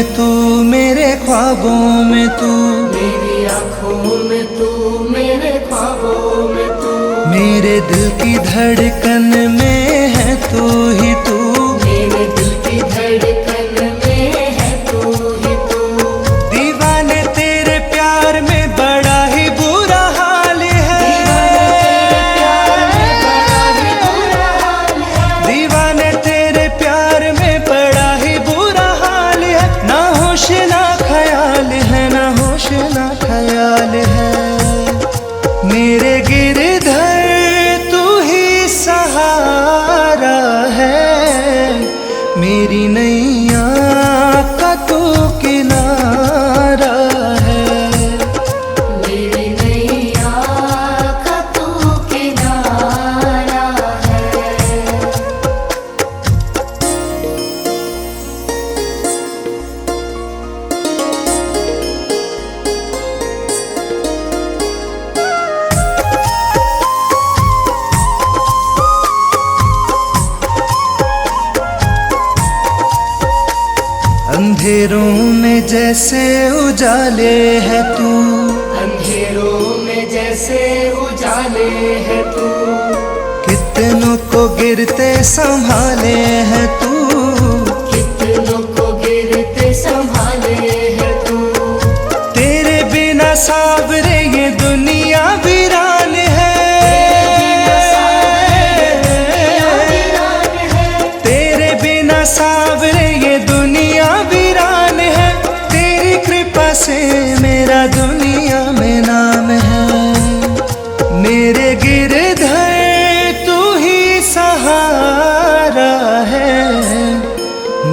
में तू, मेरे ख्वाबों में तू, मेरी आँखों में तू, मेरे ख्वाबों में तू, मेरे दिल की धड़कन में है तू ही तू, मेरे दिल की धड़कन में है तू ही तू। दीवाने तेरे प्यार में बड़ा ही बुरा हाल है, दीवाने तेरे प्यार में बड़ा ही बुरा हाल है। ना होश ना ख्याल है, ना होश ना ख्याल है। मेरे गिरधर तू ही सहारा है, मेरी नैया का तू किनारा है, मेरी नैया का तू किनारा है। अंधेरों में जैसे उजाले है तू, अंधेरों में जैसे उजाले है तू, कितनों को गिरते संभाले है तू, कितनों को गिरते संभाले है तू। तेरे बिना सावरे ये दुनिया वीरान है, तेरे बिना सावरे ये दुनिया वीरान है। तेरी कृपा से मेरा दुनिया में नाम है, मेरे गिरधर तू ही सहारा है,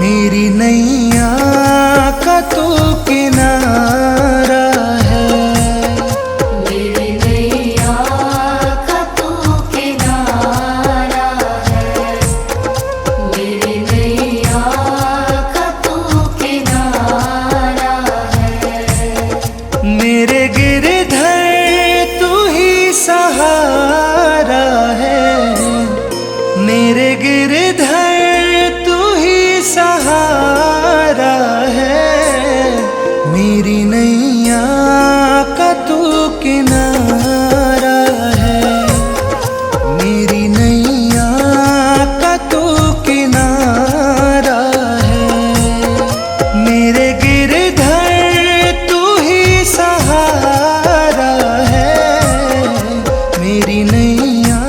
मेरी नैया का तू किनारा है, मेरी नैया का तू किनारा है, मेरी नैया का तू किनारा है। मेरे गिरधर तू ही सहारा है, मेरे गिरधर तू ही सहारा है, मेरी नैया का तू किनारा है, मेरी नैया का तू किनारा है। मेरे गिरधर तू ही सहारा है, मेरी नैया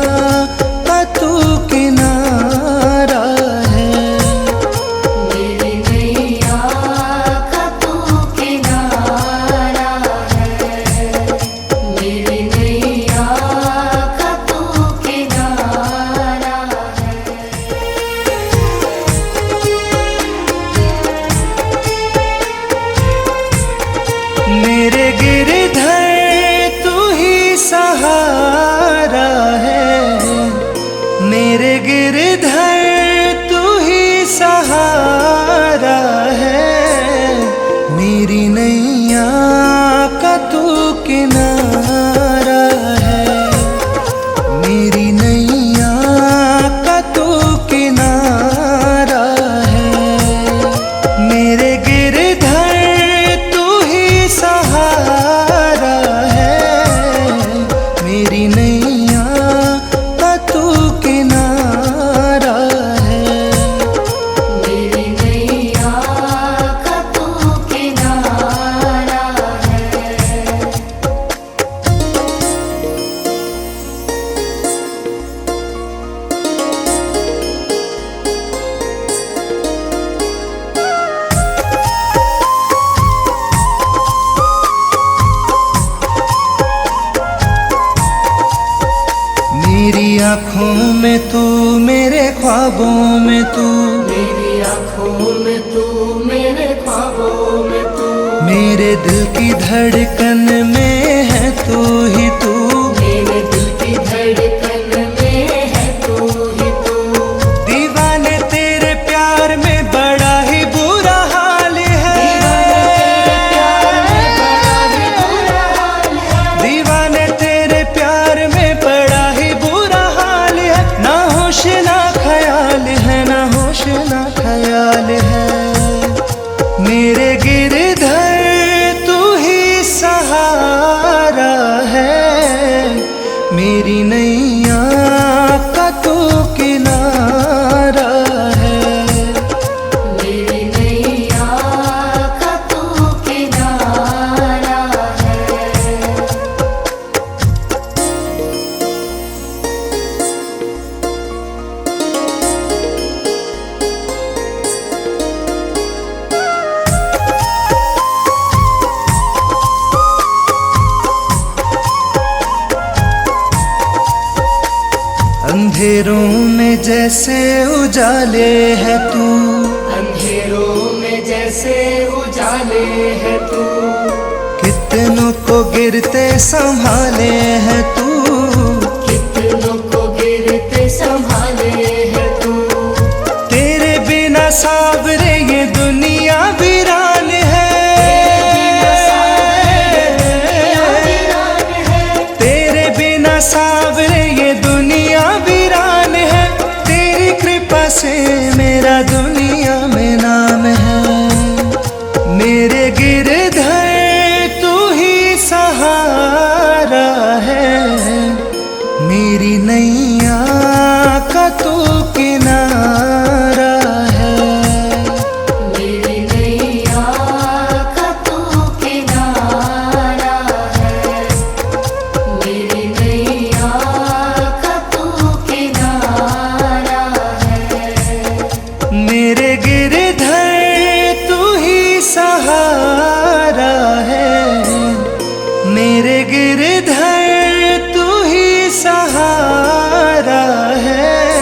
का तू किनारा है, मेरी नैया का तू किनारा है, मेरी नैया का तू किनारा है। मेरे गिरधर तू ही सहारा है, मेरे गिरधर तू ही सहारा है, मेरी नैया का तू किनारा है, मेरी नैया का तू किनारा है। मेरे गिरधर तू ही सहारा है, मेरी नैया का तू किनारा है, मेरी नैया का तू किनारा है। मेरी आँखों में तू, मेरे ख्वाबों में तू, मेरी आँखों में तू, मेरे ख्वाबों में तू, मेरे दिल की धड़कन में है तू ही तू, मेरे दिल की धड़कन में है तू ही तू। दीवाने तेरे प्यार में बड़ा ही बुरा हाल है, दीवाने तेरे प्यार में बड़ा ही बुरा हाल है। ना होश ना ख्याल है, ना होश ना ख्याल है। मेरे मेरी नैया का तू किनारा है। मेरी नैया का तू किनारा है। अंधेरों में जैसे उजाले है तू, अंधेरों में जैसे उजाले है तू, कितनों को गिरते संभाले है तू, कितनों को गिरते संभाले है तू। तेरे बिना सावरे ये दुनिया वीरान है। तेरे बिना सावरे ये दुनिया वीरान है। तेरी कृपा से मेरा दुनिया में नाम है। मेरे गिरधर तू ही सहारा है। मेरी नैया का तू किनारा है। मेरी नैया का तू किनारा है। मेरी नैया का तू किनारा है। मेरे गिरधर तू ही सहारा है। मेरे गिरधर तू ही सहारा है।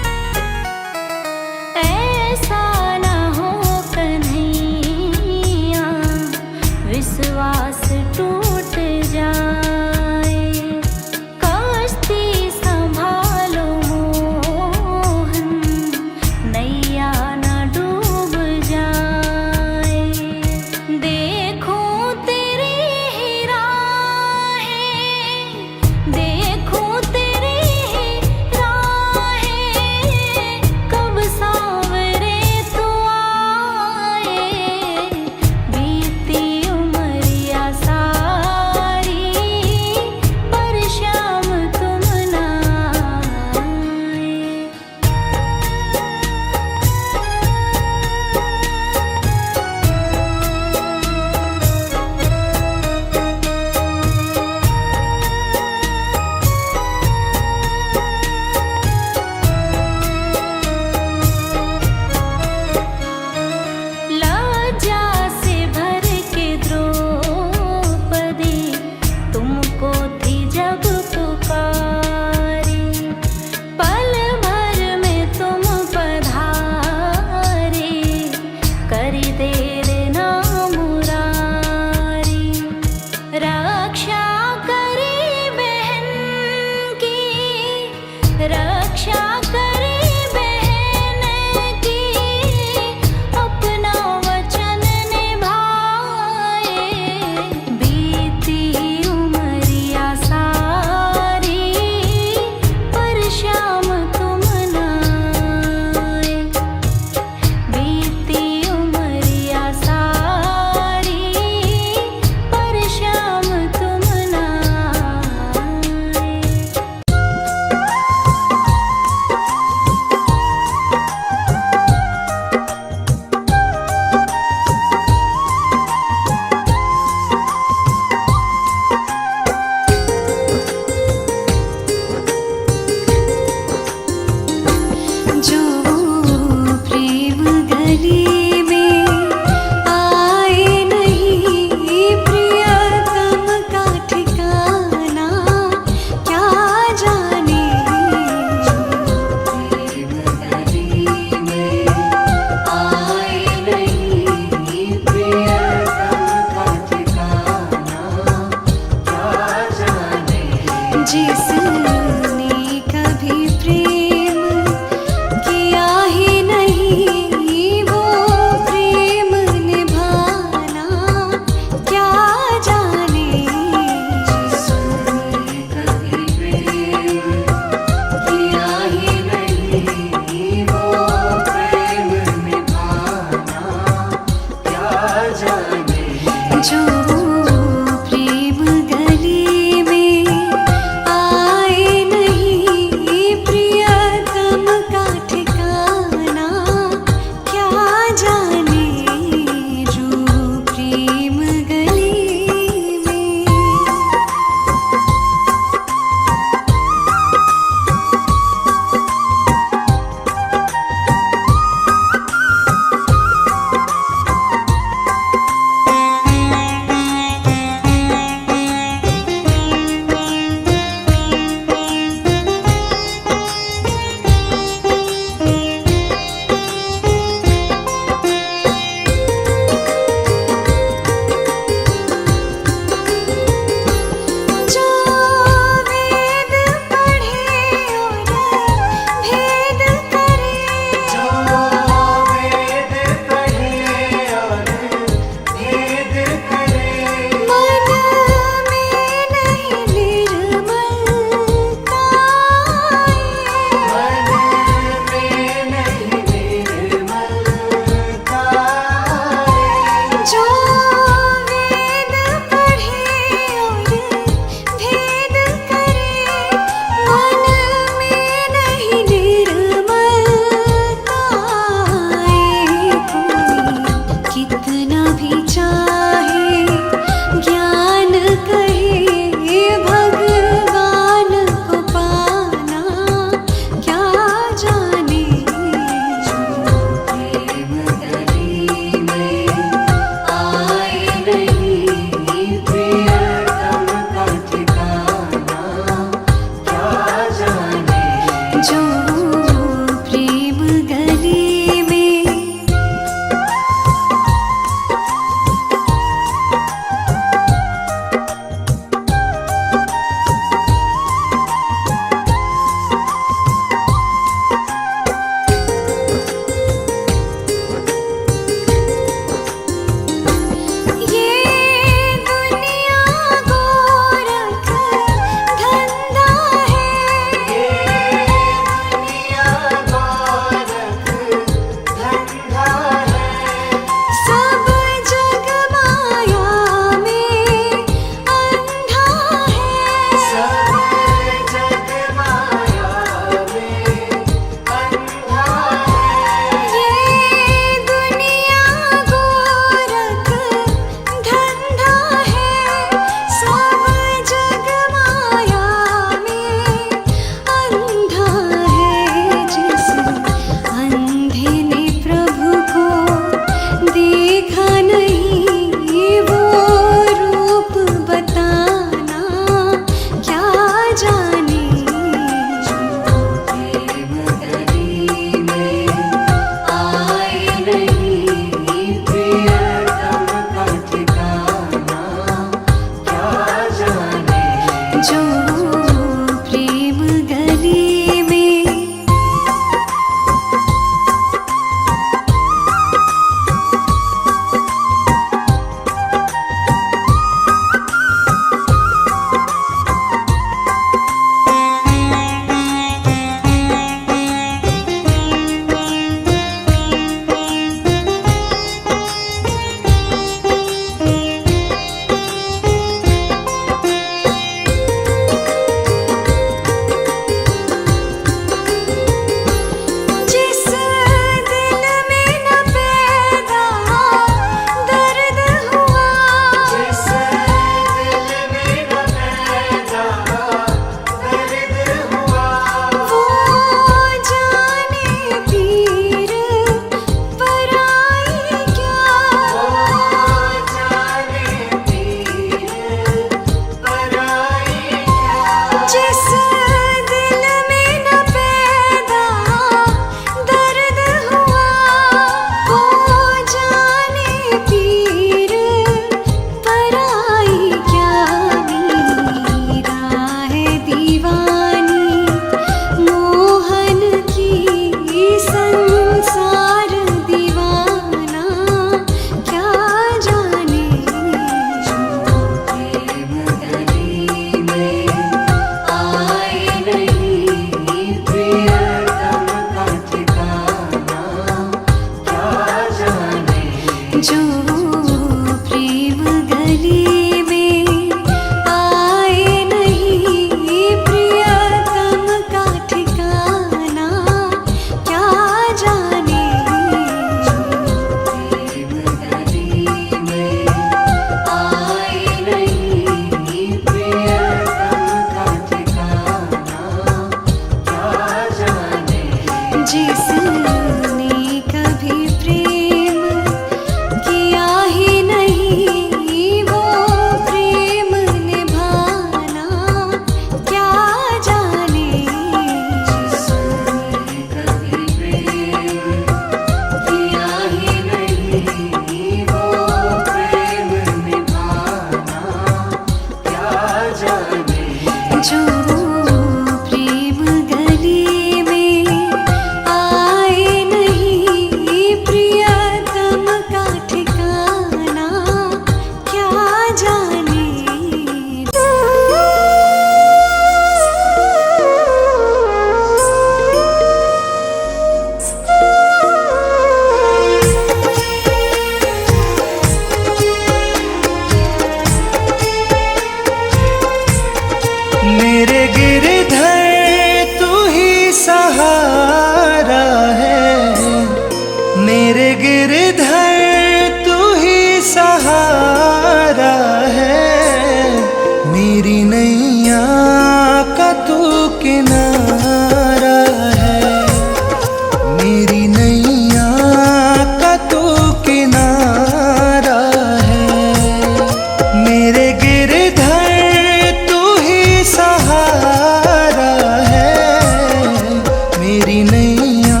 नैया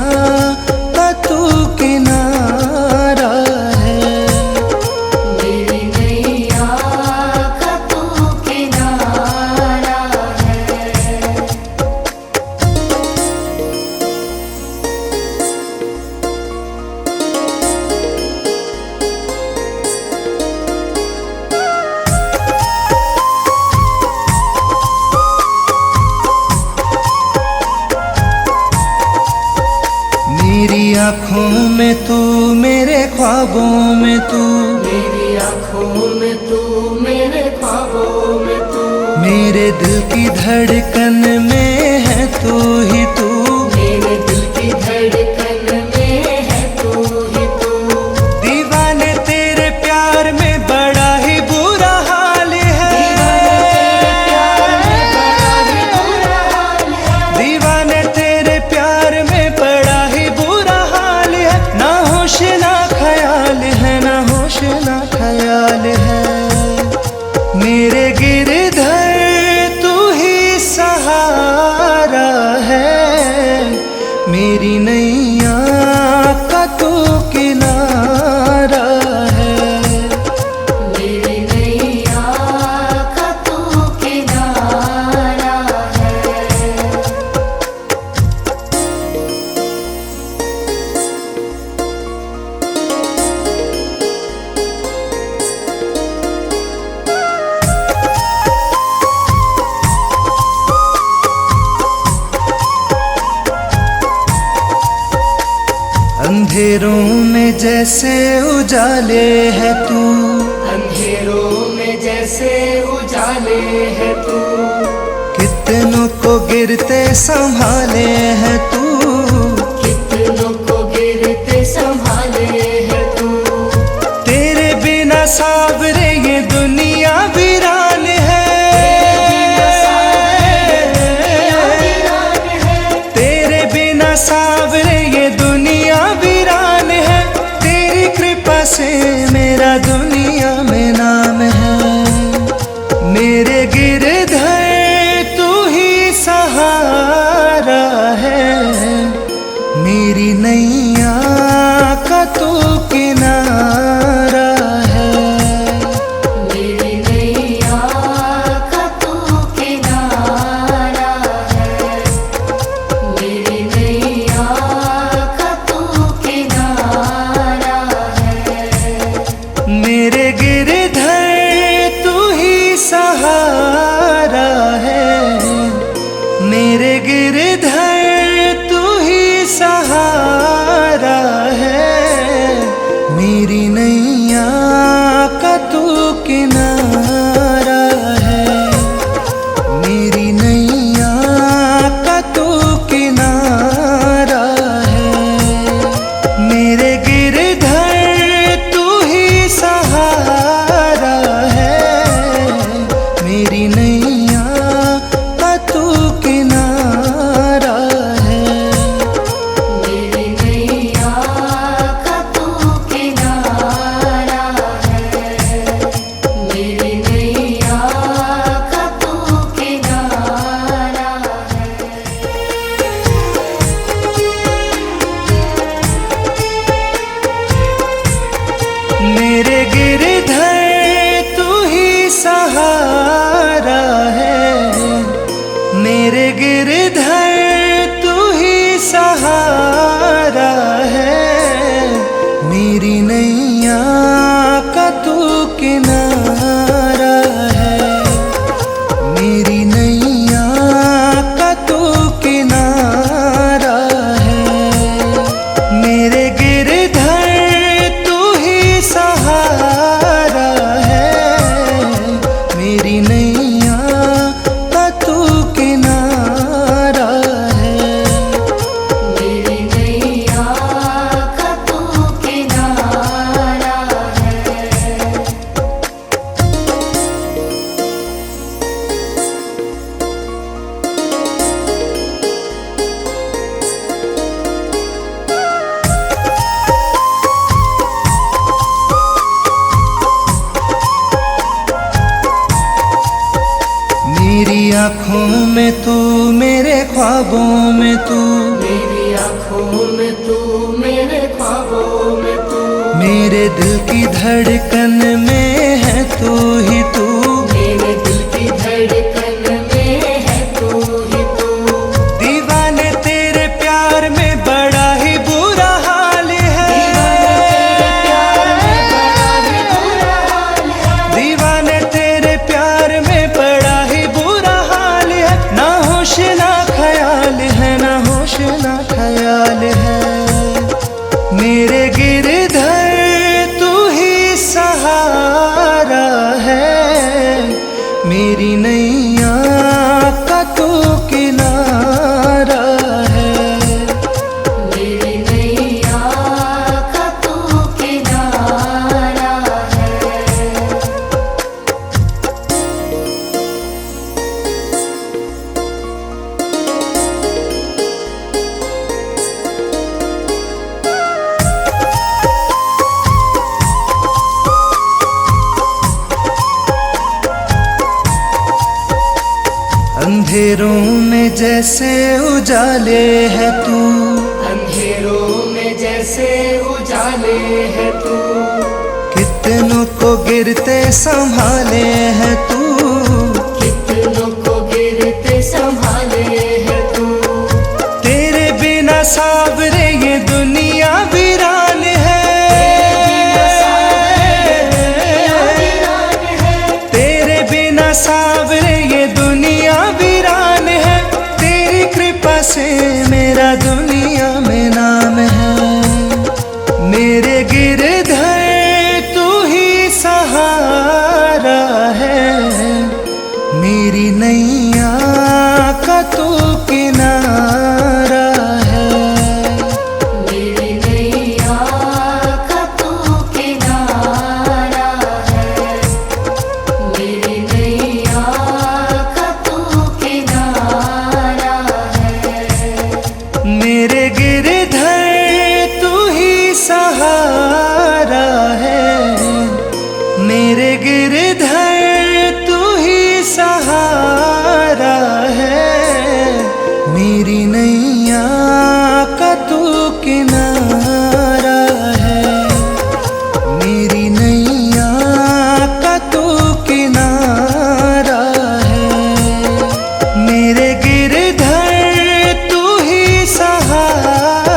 का तू किनारा है। मेरी नैया का तू किनारा है। मेरी आँखों में तू, मेरे ख्वाबों में तू, मेरी आँखों में तू, मेरे ख्वाबों में तू, मेरे दिल की धड़कन में है तू ही तू। मेरे दिल की धड़कन में है तू ही तू। दीवाने तेरे प्यार में बड़ा ही बुरा हाल है। दीवाने तेरे प्यार में बड़ा ही बुरा हाल है। ना होश ना ख्याल है, ना होश ना ख्याल है। मेरे गिरधर तू ही सहारा है। मेरी नैया का तू किनारा है। मेरी नैया का तू किनारा है। अंधेरों में जैसे उजाले है तू, अंधेरों में जैसे उजाले है तू, कितनों को गिरते संभाले है तू। कितनों को गिरते संभाले है तू। तेरे बिना सावरे ये दुनिया वीरान है। तेरे बिना सावरे ये दुनिया वीरान है। तेरी कृपा से मेरा दुनिया में नाम है। मेरे गिरधर तू ही सहारा है। मेरी नैया का तू किनारा है। मेरी नैया का तू किनारा है। मेरी नैया का तू किनारा है। मेरे गिरधर तू ही सहारा है। मेरे गिरधर तू ही सहारा है। मेरी नैया का तू किनारा है। मेरी नैया का तू किनारा है। मेरे गिरधर तू ही सहारा है। मेरी नैया का तू किनारा है। मेरी नैया का तू किनारा है। मेरी नैया का तू किनारा है। मेरे गिरधर तू ही सहारा है। मेरे गिरधर तू ही सहारा है। मेरी नैया का तू किनारा है। मेरी नैया का तू किनारा है। मेरे गिरधर तू ही सहारा है। मेरी नैया का तू किनारा है। मेरी नैया का तू किनारा है। मेरी आँखों में तू, मेरे ख्वाबों में तू, मेरी आँखों आँखों में तू, मेरे ख्वाबों में तू, मेरे दिल की धड़कन में है तू ही तू, मेरे दिल की धड़कन में है तू ही तू। दीवाने तेरे प्यार में बड़ा ही बुरा हाल है, दीवाने तेरे प्यार में बड़ा ही बुरा हाल है, ना होश ना ख्याल है, ना होश ना ख्याल है। मेरे गिरधर तू ही सहारा है, मेरी नैया का तू किनारा है, मेरी नैया का तू किनारा है। अंधेरों में जैसे उजाले है तू, अंधेरों में जैसे उजाले है तू, कितनों को गिरते संभाले है तू, कितनों को गिरते संभाले है तू। तेरे बिना सावरे ये दुनिया वीरान है, तेरे बिना सावरे ये दुनिया वीरान है, तेरी कृपा से मेरा दुनिया में नाम है। मेरे गिरधर तू ही सहारा है, मेरी नैया का तू किनारा है, मेरी नैया का तू किनारा है, मेरी नैया का तू किनारा है। मेरे गिरधर तू ही सहारा है, मेरे गिरधर तू ही सहारा है, मेरी नैया का तू किनारा है, मेरी नैया का तू किनारा है, मेरे गिरधर तू ही सहारा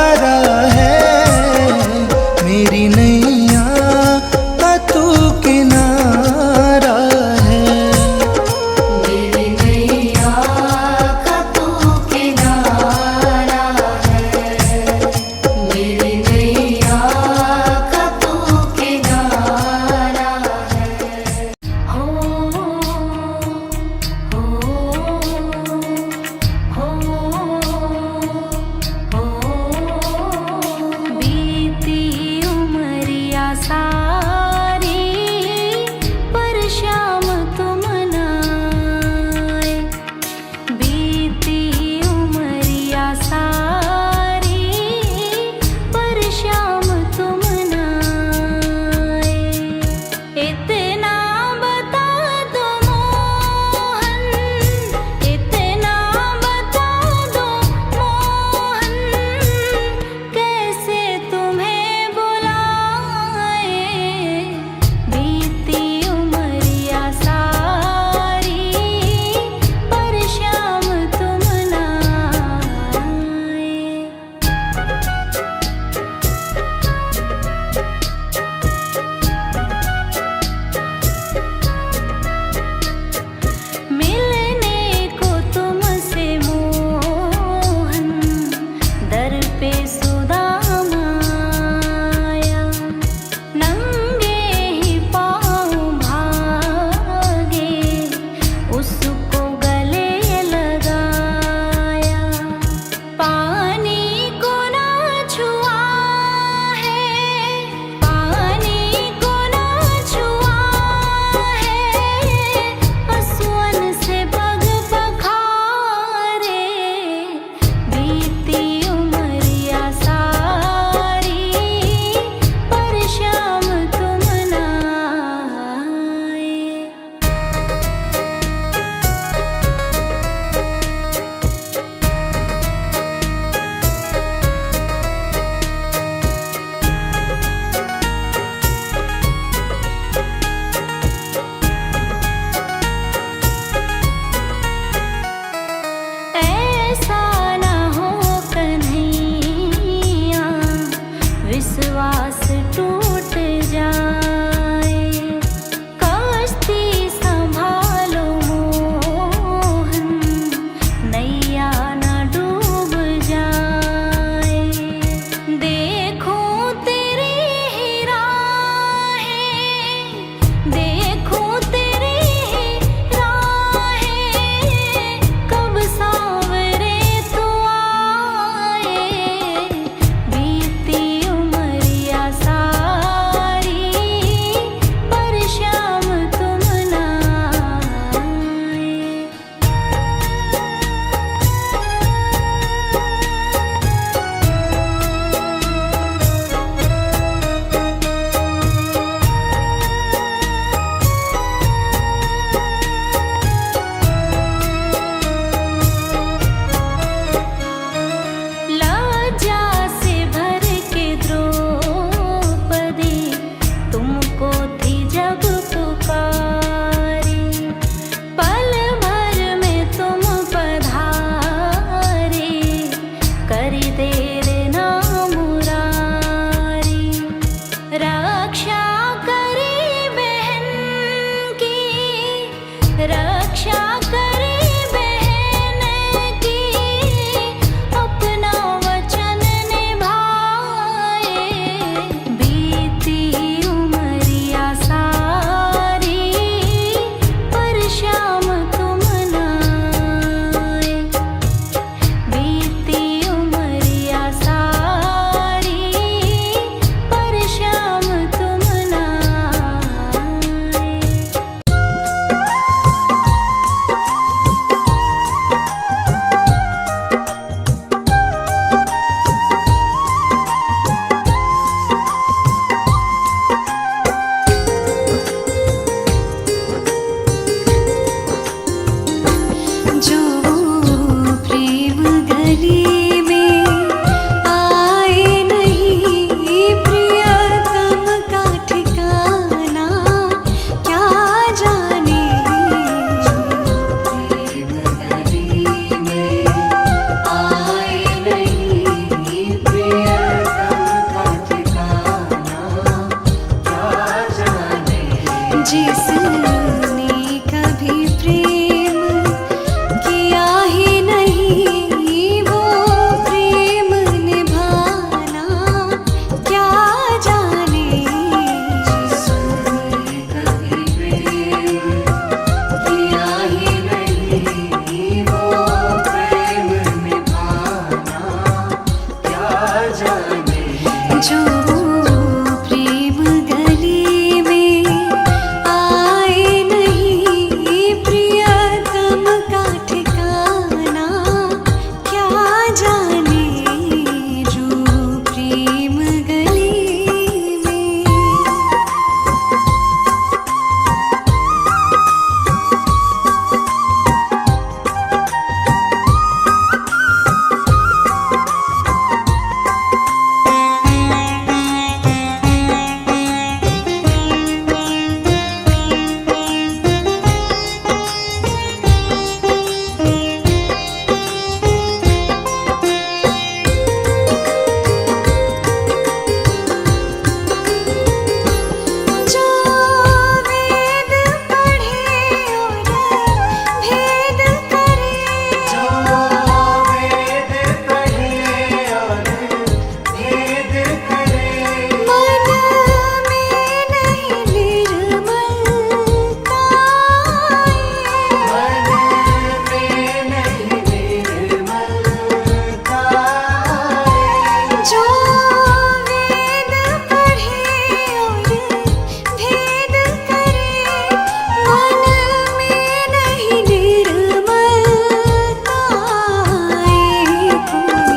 जाने जो प्रेम गली में आए नहीं प्रियतम का ठिकाना क्या जाने जो प्रेम गली में। जो वेद पढ़े और भेद करे जो वेद पढ़े और भेद करे मन में नहीं निर्मलता मन में नहीं निर्मलता जो वेद पढ़े और भेद करे मन में नहीं निर्मलता कोई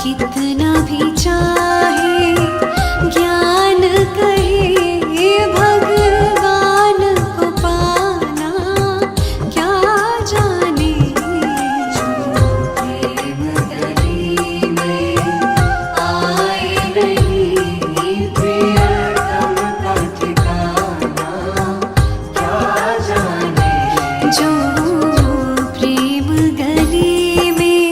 कितना भी चाहे ज्ञान कहे भगवान को पाना क्या जाने जो प्रेम गली में आए नहीं प्रियतम का ठिकाना क्या जाने जो प्रेम गली में।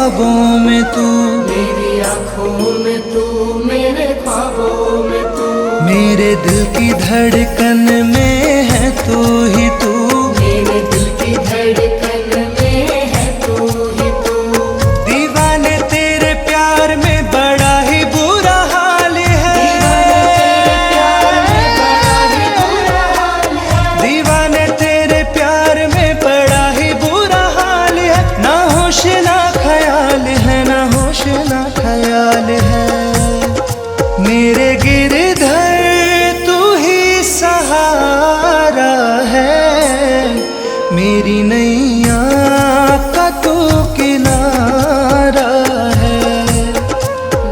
ख्वाबों में तू, मेरी आँखों में तू, मेरे ख्वाबों में तू, मेरे दिल की धड़कन में है तू ही तू, मेरे दिल की धड़कन में है तू ही तू। दीवाने तेरे प्यार में बड़ा ही बुरा हाल है, दीवाने तेरे प्यार में बड़ा ही बुरा हाल है, ना होश ना ख्याल है, ना होश ना ख्याल है। मेरे गिरधर तू ही सहारा है, मेरी नैया का तू किनारा है,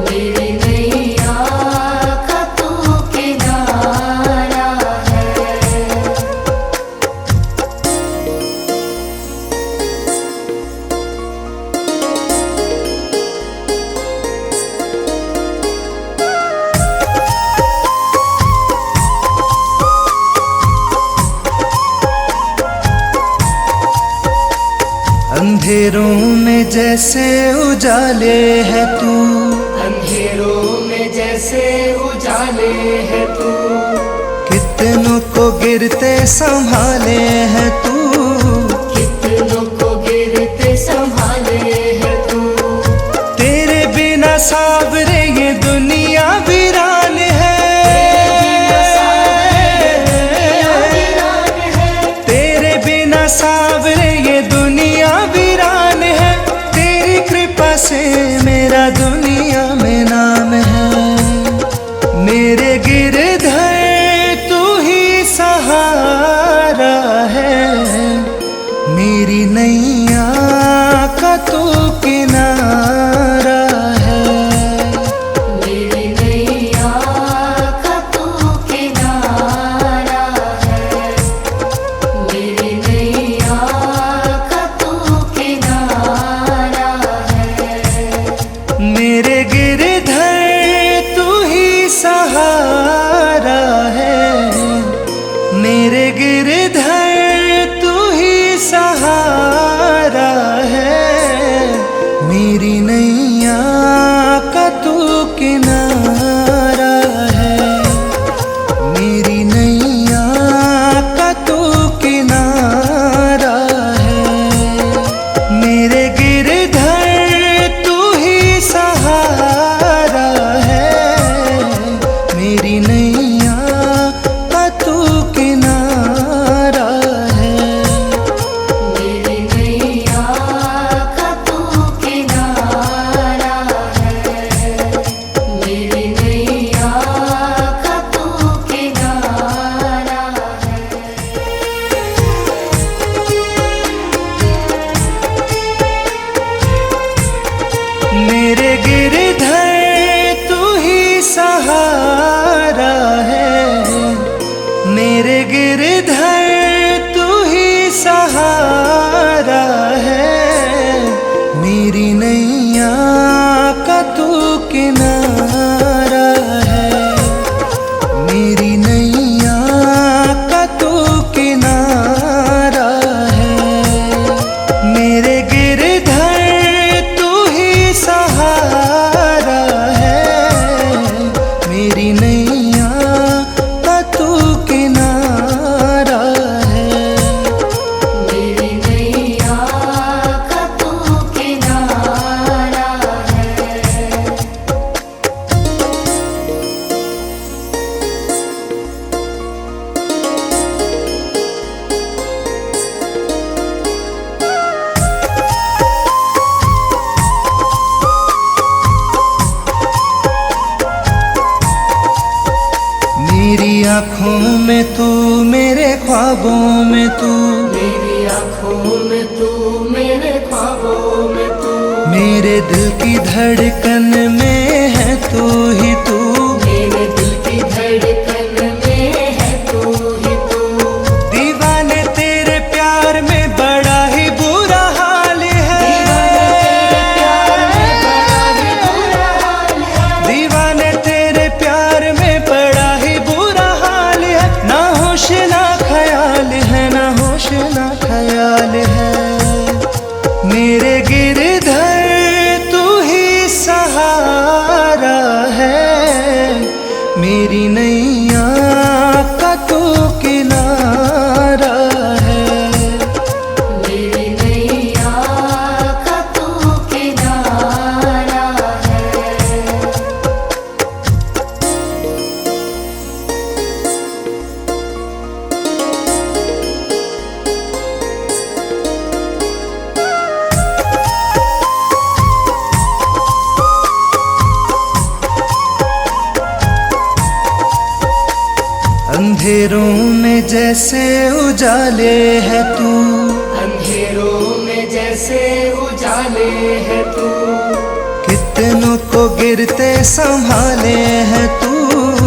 मेरी नैया का तू किनारा है। अंधेरों में जैसे उजाले है तू, अंधेरों में जैसे उजाले है तू, कितनों को गिरते संभाले है तू, कितनों को गिरते संभाले है तू। तेरे बिना सावरे ये दुनिया वीरान है, तेरे बिना सावरे ये दुनिया वीरान है, तेरी कृपा से मेरा दुनिया में नाम है। मेरे गिरधर तू ही सहारा है, मेरी नैया का तू किनारा है, मेरी नैया का तू किनारा है, मेरी नैया का तू किनारा है। मेरे गिरधर तू ही सहारा है, मेरे गिरधर तू ही सहारा है, मेरी नैया का तू किनारा है, मेरी नैया का तू किनारा है। मेरे गिरधर तू ही सहारा है, मेरी नैया का तू किनारा है, मेरी नैया का तू किनारा है, मेरी नैया का तू किनारा है। मेरे गिरधर तू ही सहारा है, मेरे गिरधर तू ही सहारा है, मेरी नैया का तू किनारा है, मेरी नैया का तू किनारा है। मेरे गिरधर तू ही सहारा है, मेरी नैया का तू किनारा है, मेरी नैया का तू किनारा है। मेरी आँखों में तू, मेरे ख्वाबों में तू, मेरी आँखों में तू, मेरे ख्वाबों में तू, मेरे दिल की धड़कन में है तू ही तू, मेरे दिल की धड़कन में है तू ही तू। दीवाने तेरे प्यार में बड़ा ही बुरा हाल है, दीवाने तेरे प्यार में बड़ा ही बुरा हाल है, ना होश ना ख्याल है, ना होश ना ख्याल है। मेरे गिरधर अंधेरों में जैसे उजाले है तू, अंधेरों में जैसे उजाले है तू, कितनों को गिरते संभाले है तू,